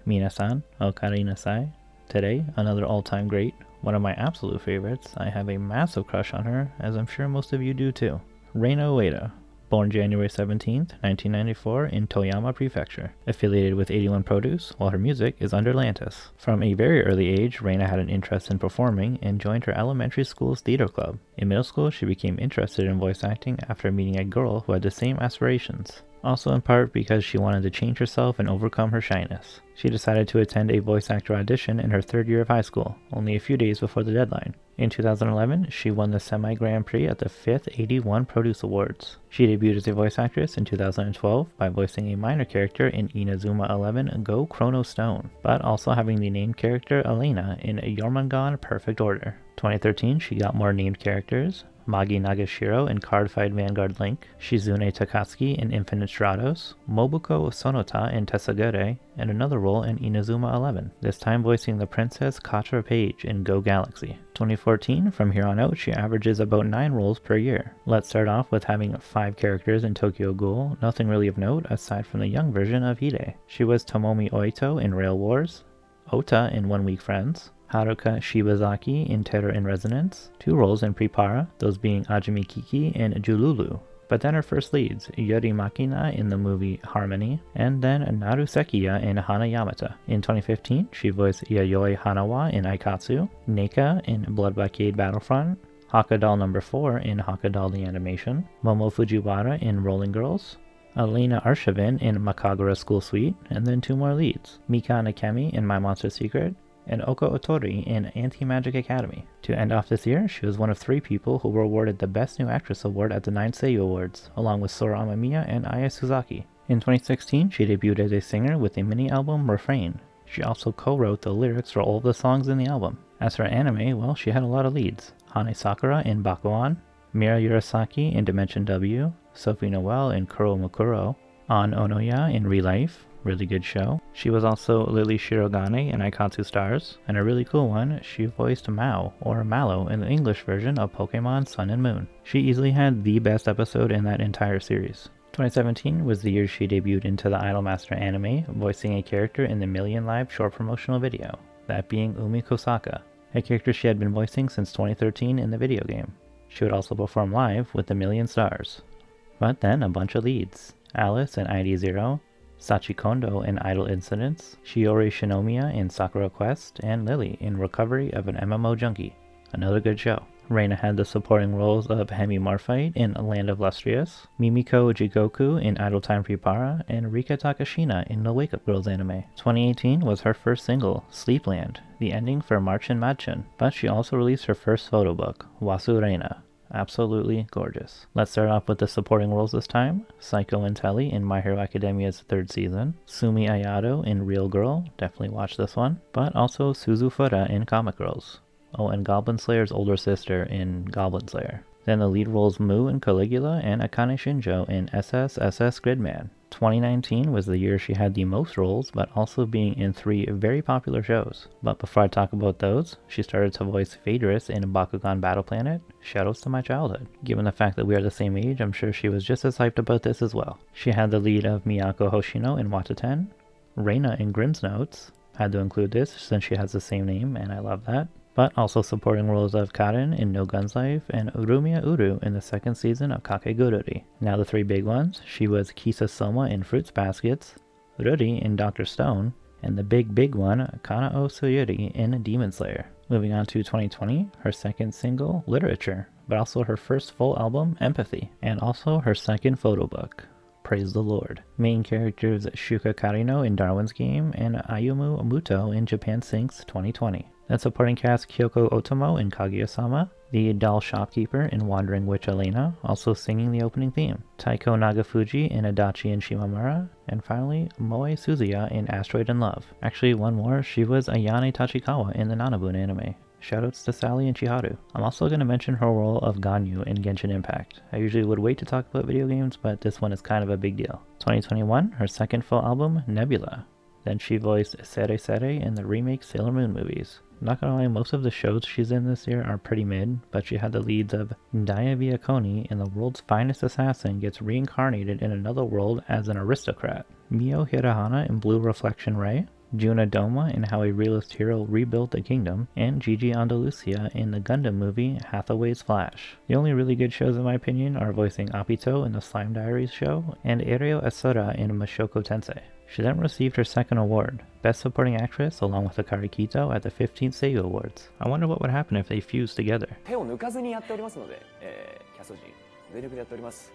Minasan, Ocarina Nasai. Today, another all-time great, one of my absolute favorites. I have a massive crush on her, as I'm sure most of you do too. Reina Ueda, born January 17th, 1994 in Toyama Prefecture, affiliated with 81 Produce, while her music is under Lantis. From a very early age, Reina had an interest in performing and joined her elementary school's theater club. In middle school, she became interested in voice acting after meeting a girl who had the same aspirations. Also in part because she wanted to change herself and overcome her shyness. She decided to attend a voice actor audition in her third year of high school, only a few days before the deadline. In 2011, she won the Semi-Grand Prix at the 5th 81 Produce Awards. She debuted as a voice actress in 2012 by voicing a minor character in Inazuma 11 Go Chrono Stone, but also having the named character Elena in Jormungand Perfect Order. 2013, she got more named characters. Magi Nagashiro in Cardfight Vanguard Link, Shizune Takatsuki in Infinite Stratos, Mobuko Sonota in Tesagure, and another role in Inazuma 11, this time voicing the Princess Katra Page in Go Galaxy. 2014, from here on out, she averages about 9 roles per year. Let's start off with having 5 characters in Tokyo Ghoul, nothing really of note aside from the young version of Hide. She was Tomomi Oito in Rail Wars, Ota in One Week Friends, Haruka Shibazaki in Terror in Resonance, 2 roles in Prepara, those being Ajimi Kiki and Jululu. But then her first leads, Yuri Makina in the movie Harmony, and then Naru Sekiya in Hana Yamata. In 2015, she voiced Yayoi Hanawa in Aikatsu, Neika in Blood Blockade Battlefront, Hakadal No. 4 in Hakadal the Animation, Momo Fujiwara in Rolling Girls, Elena Arshavin in Makagura School Suite, and then 2 more leads, Mika Nakemi in My Monster Secret, and Oko Otori in Anti-Magic Academy. To end off this year, she was one of 3 people who were awarded the Best New Actress award at the 9 Seiyu Awards, along with Sora Amamiya and Aya Suzaki. In 2016, she debuted as a singer with a mini-album Refrain. She also co-wrote the lyrics for all of the songs in the album. As for anime, well, she had a lot of leads. Hane Sakura in Bakuan, Mira Urasaki in Dimension W, Sophie Noel in Kuro Mukuro, An Onoya in Relife, really good show. She was also Lily Shirogane in Aikatsu Stars, and a really cool one, she voiced Mao, or Mallow, in the English version of Pokemon Sun and Moon. She easily had the best episode in that entire series. 2017 was the year she debuted into the Idolmaster anime, voicing a character in the Million Live short promotional video, that being Umi Kosaka, a character she had been voicing since 2013 in the video game. She would also perform live with the Million Stars. But then a bunch of leads, Alice in ID Zero, Sachi Kondo in Idol Incidents, Shiori Shinomiya in Sakura Quest, and Lily in Recovery of an MMO Junkie. Another good show. Reina had the supporting roles of Hemi Morphite in Land of Lustrious, Mimiko Jigoku in Idle Time Prepara, and Rika Takashina in the Wake Up Girls anime. 2018 was her first single, Sleepland, the ending for Marchen Madchen, but she also released her first photo book, Wasu Reina. Absolutely gorgeous. Let's start off with the supporting roles this time. Saiko Intelli in My Hero Academia's 3rd season. Sumi Ayato in Real Girl, definitely watch this one. But also Suzu Fuda in Comic Girls. Oh, and Goblin Slayer's older sister in Goblin Slayer. Then the lead roles Mu in Caligula and Akane Shinjo in SSSS Gridman. 2019 was the year she had the most roles, but also being in 3 very popular shows. But before I talk about those, she started to voice Phaedrus in Bakugan Battle Planet. Shoutouts to my childhood. Given the fact that we are the same age, I'm sure she was just as hyped about this as well. She had the lead of Miyako Hoshino in Wataten, Reina in Grimm's Notes. Had to include this since she has the same name, and I love that. But also supporting roles of Karen in No Guns Life and Urumiya Uru in the 2nd season of Kakegururi. Now the 3 big ones, she was Kisa Soma in Fruits Baskets, Ruri in Dr. Stone, and the big one, Kanao Suyuri in Demon Slayer. Moving on to 2020, her 2nd single, Literature, but also her first full album, Empathy, and also her 2nd photo book. Praise the Lord. Main characters Shuka Karino in Darwin's Game and Ayumu Muto in Japan Sinks 2020. Then supporting cast Kyoko Otomo in Kaguya-sama, the doll shopkeeper in Wandering Witch Elena, also singing the opening theme, Taiko Nagafuji in Adachi and Shimamura, and finally Moe Suzuya in Asteroid in Love. Actually, one more, she was Ayane Tachikawa in the Nanabun anime. Shoutouts to Sally and Chiharu. I'm also going to mention her role of Ganyu in Genshin Impact. I usually would wait to talk about video games, but this one is kind of a big deal. 2021, her 2nd full album, Nebula. Then she voiced Sere Sere in the remake Sailor Moon movies. Not gonna lie, most of the shows she's in this year are pretty mid, but she had the leads of Ndaya Viaconi in The World's Finest Assassin gets reincarnated in another world as an aristocrat, Mio Hirahana in Blue Reflection Ray, Juna Doma in How a Realist Hero Rebuilt the Kingdom, and Gigi Andalucia in the Gundam movie Hathaway's Flash. The only really good shows in my opinion are voicing Apito in the Slime Diaries show, and Ereo Asura in Mashoko Tensei. She then received her second award, Best Supporting Actress, along with Akari Kito at the 15th Seiyu Awards. I wonder what would happen if they fused together. 手を抜かずにやっておりますので、キャスト陣全力でやっております。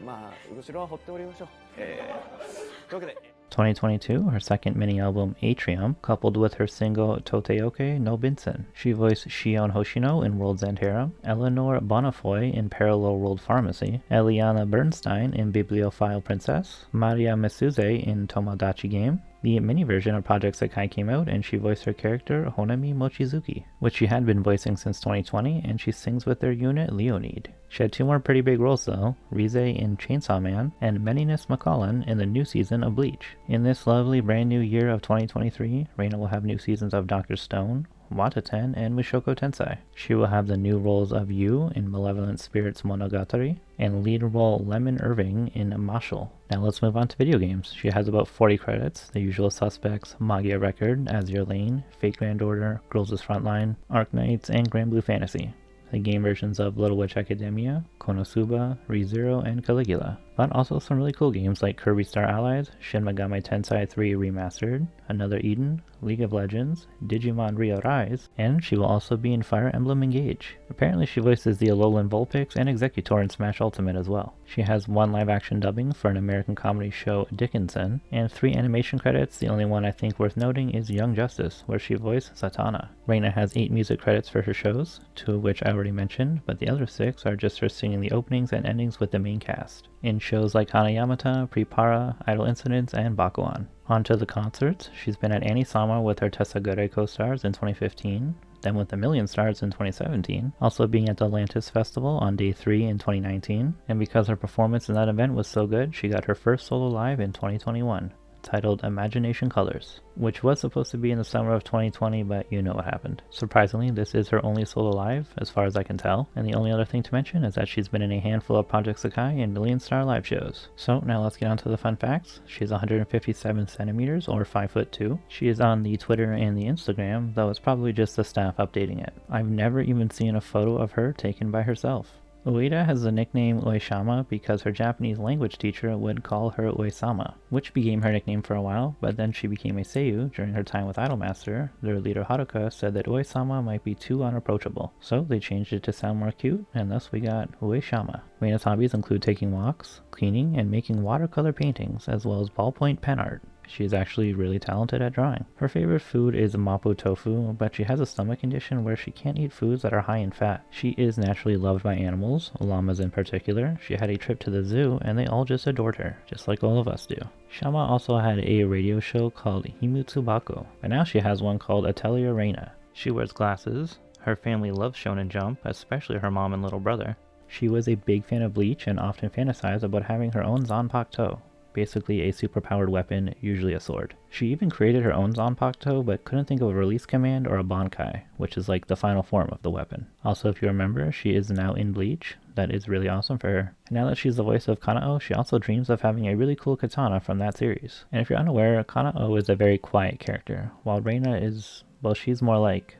まあ後ろは放っておりましょう。というわけで。2022, her second mini-album Atrium, coupled with her single Toteoke no Binsen. She voiced Shion Hoshino in World's End Harem, Eleanor Bonnefoy in Parallel World Pharmacy, Eliana Bernstein in Bibliophile Princess, Maria Misuze in Tomodachi Game. The mini version of Project Sekai came out and she voiced her character Honami Mochizuki, which she had been voicing since 2020, and she sings with their unit Leonid. She had two more pretty big roles though, Rize in Chainsaw Man and Meninus McCullen in the new season of Bleach. In this lovely brand new year of 2023, Reina will have new seasons of Dr. Stone, Wataten, and Mushoku Tensei. She will have the new roles of Yu in Malevolent Spirits Monogatari, and lead role Lemon Irving in Mashal. Now let's move on to video games. She has about 40 credits, the usual suspects Magia Record, Azure Lane, Fate Grand Order, Girls' Frontline, Arc Knights, and Grand Blue Fantasy. The game versions of Little Witch Academia, Konosuba, ReZero, and Caligula. But also some really cool games like Kirby Star Allies, Shin Megami Tensei 3 Remastered, Another Eden, League of Legends, Digimon Rio Rise, and she will also be in Fire Emblem Engage. Apparently she voices the Alolan Vulpix and Executor in Smash Ultimate as well. She has 1 live-action dubbing for an American comedy show Dickinson, and 3 animation credits. The only one I think worth noting is Young Justice, where she voiced Satana. Reina has 8 music credits for her shows, 2 of which I already mentioned, but the other 6 are just her singing the openings and endings with the main cast, in shows like Hanayamata, Prepara, Idol Incidents, and Bakuan. On to the concerts. She's been at Anisama with her Tesagure co-stars in 2015, then with A Million Stars in 2017, also being at the Atlantis Festival on day 3 in 2019, and because her performance in that event was so good, she got her first solo live in 2021. Titled Imagination Colors, which was supposed to be in the summer of 2020, but you know what happened. Surprisingly, this is her only solo live, as far as I can tell, and the only other thing to mention is that she's been in a handful of Project Sekai and Million Star live shows. So now let's get on to the fun facts. She's 157 centimeters, or 5'2". She is on the Twitter and the Instagram, though it's probably just the staff updating it. I've never even seen a photo of her taken by herself. Ueda has the nickname Ueshama because her Japanese language teacher would call her Uesama, which became her nickname for a while, but then she became a Seiyu during her time with Idolmaster. Their leader Haruka said that Uesama might be too unapproachable, so they changed it to sound more cute, and thus we got Ueshama. Reina's hobbies include taking walks, cleaning, and making watercolor paintings, as well as ballpoint pen art. She is actually really talented at drawing. Her favorite food is mapo tofu, but she has a stomach condition where she can't eat foods that are high in fat. She is naturally loved by animals, llamas in particular. She had a trip to the zoo and they all just adored her, just like all of us do. Shama also had a radio show called Himutsubako, but now she has one called Atelier Reina. She wears glasses. Her family loves Shonen Jump, especially her mom and little brother. She was a big fan of Bleach and often fantasized about having her own Zanpakuto, basically a superpowered weapon, usually a sword. She even created her own Zanpakuto, but couldn't think of a release command or a Bankai, which is like the final form of the weapon. Also, if you remember, she is now in Bleach. That is really awesome for her. And now that she's the voice of Kanao, she also dreams of having a really cool katana from that series. And if you're unaware, Kanao is a very quiet character, while Reina is, well, she's more like...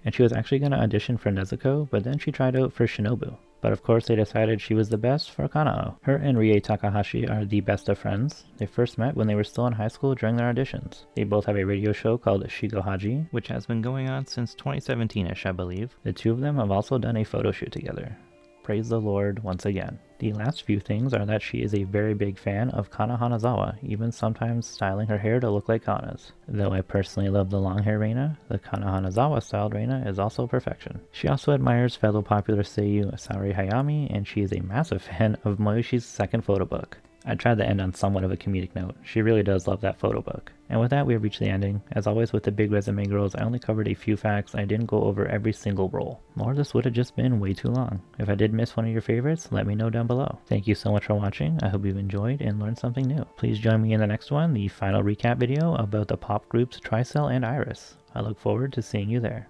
And she was actually going to audition for Nezuko, but then she tried out for Shinobu. But of course they decided she was the best for Kanao. Her and Rie Takahashi are the best of friends. They first met when they were still in high school during their auditions. They both have a radio show called Shigohaji, which has been going on since 2017-ish, I believe. The two of them have also done a photo shoot together. Praise the Lord once again. The last few things are that she is a very big fan of Kana Hanazawa, even sometimes styling her hair to look like Kana's. Though I personally love the long hair Reina, the Kana Hanazawa styled Reina is also perfection. She also admires fellow popular Seiyu Saori Hayami, and she is a massive fan of Moyoshi's second photo book. I tried to end on somewhat of a comedic note. She really does love that photo book. And with that, we have reached the ending. As always with the big resume girls, I only covered a few facts. I didn't go over every single role, or this would have just been way too long. If I did miss one of your favorites, let me know down below. Thank you so much for watching. I hope you've enjoyed and learned something new. Please join me in the next one, the final recap video about the pop groups Tricell and Iris. I look forward to seeing you there.